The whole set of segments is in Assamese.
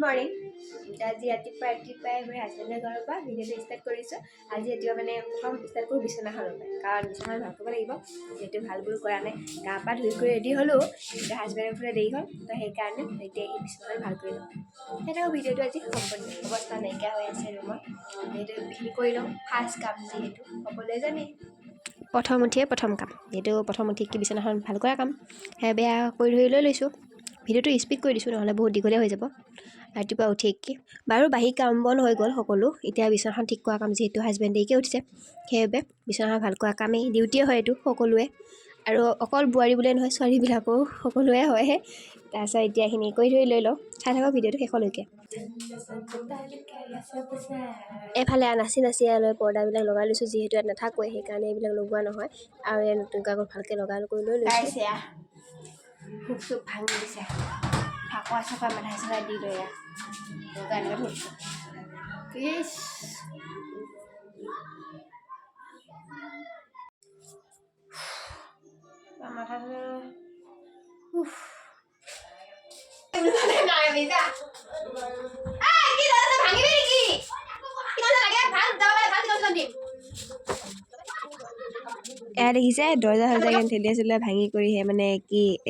মৰ্ণিং। আজি ৰাতিপুৱাই মোৰ হাজবেণ্ডৰ ঘৰৰ পৰা ভিডিঅ'টো ষ্টাৰ্ট কৰিছোঁ। আজি ৰাতিপুৱা মানে প্ৰথম ষ্টাৰ্ট কৰোঁ বিচনাখনৰ পৰা, কাৰণ বিচনাখন ভাল কৰিব লাগিব। যিহেতু ভাল বুলি কৰা নাই, গা পা ধুই কৰি ৰেডি হ'লোঁ, এতিয়া হাজবেণ্ডৰ ফুৰা দেৰি হ'ল, তো সেইকাৰণে এতিয়া এই বিচনাখন ভাল কৰি লওঁ। সেইটোও ভিডিঅ'টো আজি সম্পূৰ্ণ অৱস্থা নাইকিয়া হৈ আছে ৰুমত, সেইটো হেৰি কৰি লওঁ। ফাৰ্ষ্ট কাম যিহেতু সকলোৱে জানে, প্ৰথম উঠিয়ে প্ৰথম কাম, এইটো প্ৰথম উঠি কি বিচনাখন ভাল কৰা কাম, সেয়া বেয়া কৰি ধৰি লৈ লৈছোঁ। ভিডিঅ'টো স্পীড কৰি দিছোঁ, নহ'লে বহুত দীঘলীয়া হৈ যাব। ৰাতিপুৱা উঠি কি বাৰু বাহি কাম বন হৈ গ'ল সকলো, এতিয়া বিচনাখন ঠিক কৰা কাম, যিহেতু হাজবেণ্ড দেৰিকৈ উঠিছে, সেইবাবে বিচনাখন ভাল কৰা কামেই ডিউটিয়ে হয় এইটো সকলোৱে, আৰু অকল বোৱাৰী বুলিয়ে নহয় ছোৱালীবিলাকো সকলোৱে হয়। তাৰপিছত এতিয়া এইখিনি কৰি ধৰি লৈ লওঁ, চাই থাকক ভিডিঅ'টো শেষলৈকে। এফালে নাচি লৈ পৰ্দাবিলাক লগাই লৈছোঁ, যিহেতু ইয়াত নাথাকোৱে সেইকাৰণে এইবিলাক লগোৱা নহয়, আৰু ইয়াত নতুনকৈ আকৌ ভালকৈ লগাই কৰি লৈ লৈছোঁ। খুব চুপ ভাঙি দিছে, ফাকুৱা চাকুৱা মাথা চাথা দি লৈ এনেকৈ ধৰিছোঁ। মাথাটো এয়া দেখিছে দৰ্জা ঠেলি আছিলে ভাঙি কৰিহে, মানে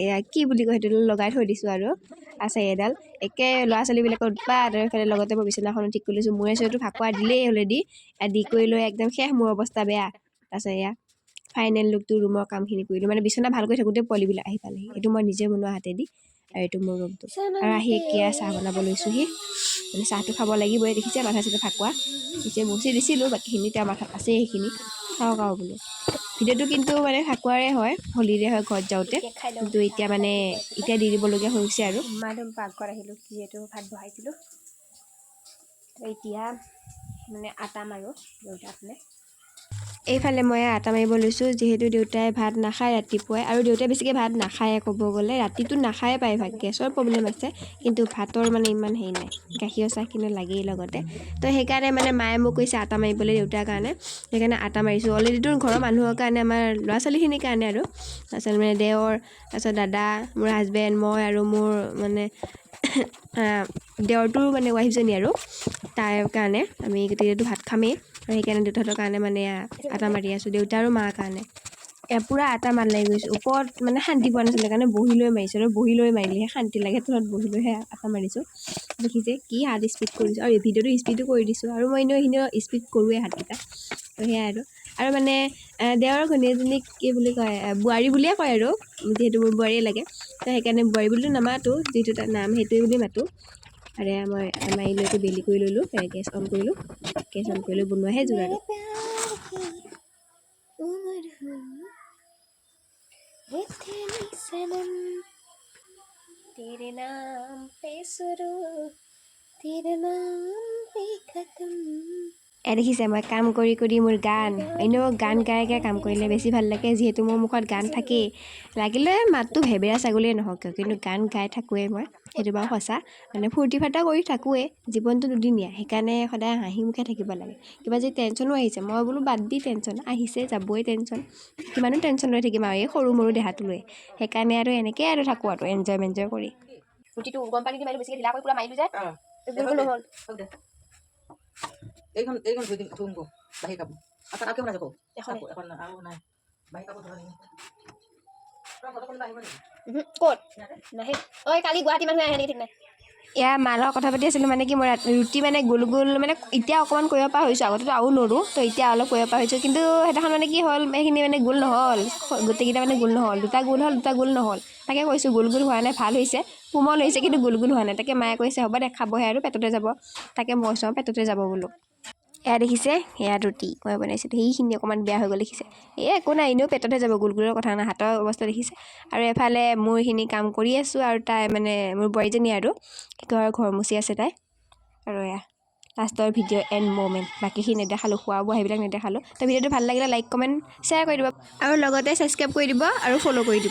এয়া কি বুলি কয় সেইটো লগাই থৈ দিছোঁ আৰু আছে এডাল একে ল'ৰা ছোৱালীবিলাকৰ উৎপাত, আৰু এইফালে লগতে মই বিচনাখনো ঠিক কৰি লৈছোঁ। মূৰে চূৰেটো ফাকুৱা দিলেই অলৰেডি, দি কৰি লৈ একদম শেষ, মোৰ অৱস্থা বেয়া। তাৰপিছত এয়া ফাইনেল লুকটো, ৰুমৰ কামখিনি কৰিলোঁ, মানে বিচনা ভালকৈ থাকোঁতে পোৱালিবিলাক আহি পালেহি। এইটো মই নিজে বনোৱা হাতেদি, আৰু এইটো মোৰ ৰুমটো, আৰু আহি এতিয়া চাহ বনাব লৈছোঁহি, মানে চাহটো খাব লাগিবই। দেখিছে মাথা চাথা ফাকুৱা পিছে মচি দিছিলোঁ, বাকীখিনি এতিয়া মাথাত আছেই, সেইখিনি চাওক আৰু বোলো। ভিডিঅ'টো কিন্তু মানে ফাকুৱাৰে হয়, হোলীৰে হয় ঘৰত যাওঁতে, কিন্তু এতিয়া মানে এতিয়া দি দিবলগীয়া হৈছে আৰু। পাকঘৰত আহিলোঁ, যিহেতু ভাত বহাইছিলোঁ, এতিয়া মানে আটা মাৰোঁ দেউতাকলে। এইফালে মই আটা মাৰিব লৈছোঁ, যিহেতু দেউতাই ভাত নাখায় ৰাতিপুৱাই, আৰু দেউতাই বেছিকৈ ভাত নাখায়, ক'ব গ'লে ৰাতিটো নাখায় প্ৰায়ভাগ, গেছৰ প্ৰব্লেম আছে, কিন্তু ভাতৰ মানে ইমান হেৰি নাই, গাখীৰৰ চাহ কিন্তু লাগেই লগতে। তো সেইকাৰণে মানে মায়ে মোক কৈছে আটা মাৰিবলৈ দেউতাৰ কাৰণে, সেইকাৰণে আটা মাৰিছোঁ। অলৰেডিতো ঘৰৰ মানুহৰ কাৰণে, আমাৰ ল'ৰা ছোৱালীখিনিৰ কাৰণে আৰু, তাৰপিছত মানে দেওৰ, তাৰপিছত দাদা, মোৰ হাজবেণ্ড, মই আৰু মোৰ মানে দেওৰটোৰ মানে ৱাইফজনী, আৰু তাৰ কাৰণে আমি গোটেইটো ভাত খামেই, আৰু সেইকাৰণে দেউতাহঁতৰ কাৰণে মানে আটা মাৰি আছোঁ, দেউতা আৰু মাৰ কাৰণে। পূৰা আটা মান লাগি গৈছোঁ, ওপৰত মানে শান্তি পোৱা নাছিলে কাৰণে বহি লৈ মাৰিছোঁ, আৰু বহি লৈ মাৰিলেহে শান্তি লাগে, তলত বহি লৈহে আটা মাৰিছোঁ। দেখিছে কি হাত স্পীড কৰিছোঁ, আৰু এই ভিডিঅ'টো স্পীডো কৰি দিছোঁ, আৰু মই এনেও স্পীড কৰোঁৱেই হাতকেইটা, তো সেয়াই আৰু মানে দেওৰৰ ঘৈণীয়েকজনীক কি বুলি কয়, বোৱাৰী বুলিয়ে কয় আৰু, যিহেতু মোৰ বোৱাৰীয়ে লাগে, তো সেইকাৰণে বোৱাৰী বুলিতো নামাতো, যিটো তাৰ নাম সেইটোৱে বুলি মাতোঁ। আৰু মই আটা মাৰি লৈ বেলি কৰি ল'লোঁ, গেছ অন কৰিলোঁ, গেছ অন কৰি লৈ বনোৱাহে যোৰ আৰু। দেখিছে মই কাম কৰি কৰি মোৰ গান, এনেও গান গাই কাম কৰিলে বেছি ভাল লাগে, যিহেতু মোৰ মুখত গান থাকেই, লাগিলে মাতটো ভেবেৰা ছাগলীয়ে নহওক কিয়, কিন্তু গান গাই থাকোঁৱেই মই, সেইটো বাৰু সঁচা, মানে ফূৰ্তি ফাৰ্তা কৰি থাকোঁৱেই, জীৱনটো দুদিনীয়া, সেইকাৰণে সদায় হাঁহি মুখে থাকিব লাগে। কিবা যদি টেনশ্যনো আহিছে, মই বোলো বাদ দি, টেনশ্যন আহিছে যাবই, টেনশ্যন কিমানো টেনশ্যন লৈ থাকিম আৰু এই সৰু মৰু দেহাটো লৈ, সেইকাৰণে আৰু এনেকৈ আৰু থাকোঁ আৰু এনজয় কৰি। ৰুটিটো গৰম পানী দি মাৰিলোঁ, বেছিকৈ ঢিলা কৰি পুৰা মাৰিলোঁ যে নহ'ল। এইখন ধুম বাহি কাপোৰ আৰু কেইখন আছে এখন আৰু নাই বাহি কাপোৰ ধুব লাগিব। ক'ত নাহে, ঐ কালি গুৱাহাটী মানুহে আহে নেকি ঠিক নাই। এয়া মাৰ লগত কথা পাতি আছিলোঁ, মানে কি মই ৰুটি মানে গোল গোল মানে এতিয়া অকণমান কৰিব পৰা হৈছোঁ, আগতেতো আৰু নৰোঁ, তো এতিয়া অলপ কৰিব পৰা হৈছোঁ, কিন্তু সেইদিনাখন মানে কি হ'ল, এইখিনি মানে গোল নহ'ল, গোটেইকেইটা মানে গোল নহ'ল, দুটা গোল হ'ল দুটা গোল নহ'ল, তাকে কৈছোঁ গোল গোল হোৱা নাই, ভাল হৈছে কোমল হৈছে, কিন্তু গোল গোল হোৱা নাই, তাকে মায়ে কৈছে হ'ব দে খাবহে আৰু পেটতে যাব, তাকে মই চাওঁ পেটতে যাব বোলো। এয়া দেখিছে, এয়া ৰুটি মই বনাইছিলোঁ, সেইখিনি অকণমান বেয়া হৈ গ'ল দেখিছে, একো নাই এনেও পেটতে যাব, গোলগোলৰ কথা নাই, হাতৰ অৱস্থা দেখিছে। আৰু এফালে মোৰ এইখিনি কাম কৰি আছোঁ, আৰু তাই মানে মোৰ বোৱাৰীজনী আৰু ঘৰ মুচি আছে তাই, আৰু এয়া লাষ্টৰ ভিডিঅ' এণ্ড ম'মেণ্ট, বাকীখিনি নেদেখালোঁ, খোৱা বোৱা সেইবিলাক নেদেখালোঁ। তো ভিডিঅ'টো ভাল লাগিলে লাইক কমেণ্ট শ্বেয়াৰ কৰি দিব, আৰু লগতে ছাবস্ক্ৰাইব কৰি দিব আৰু ফ'ল' কৰি দিব।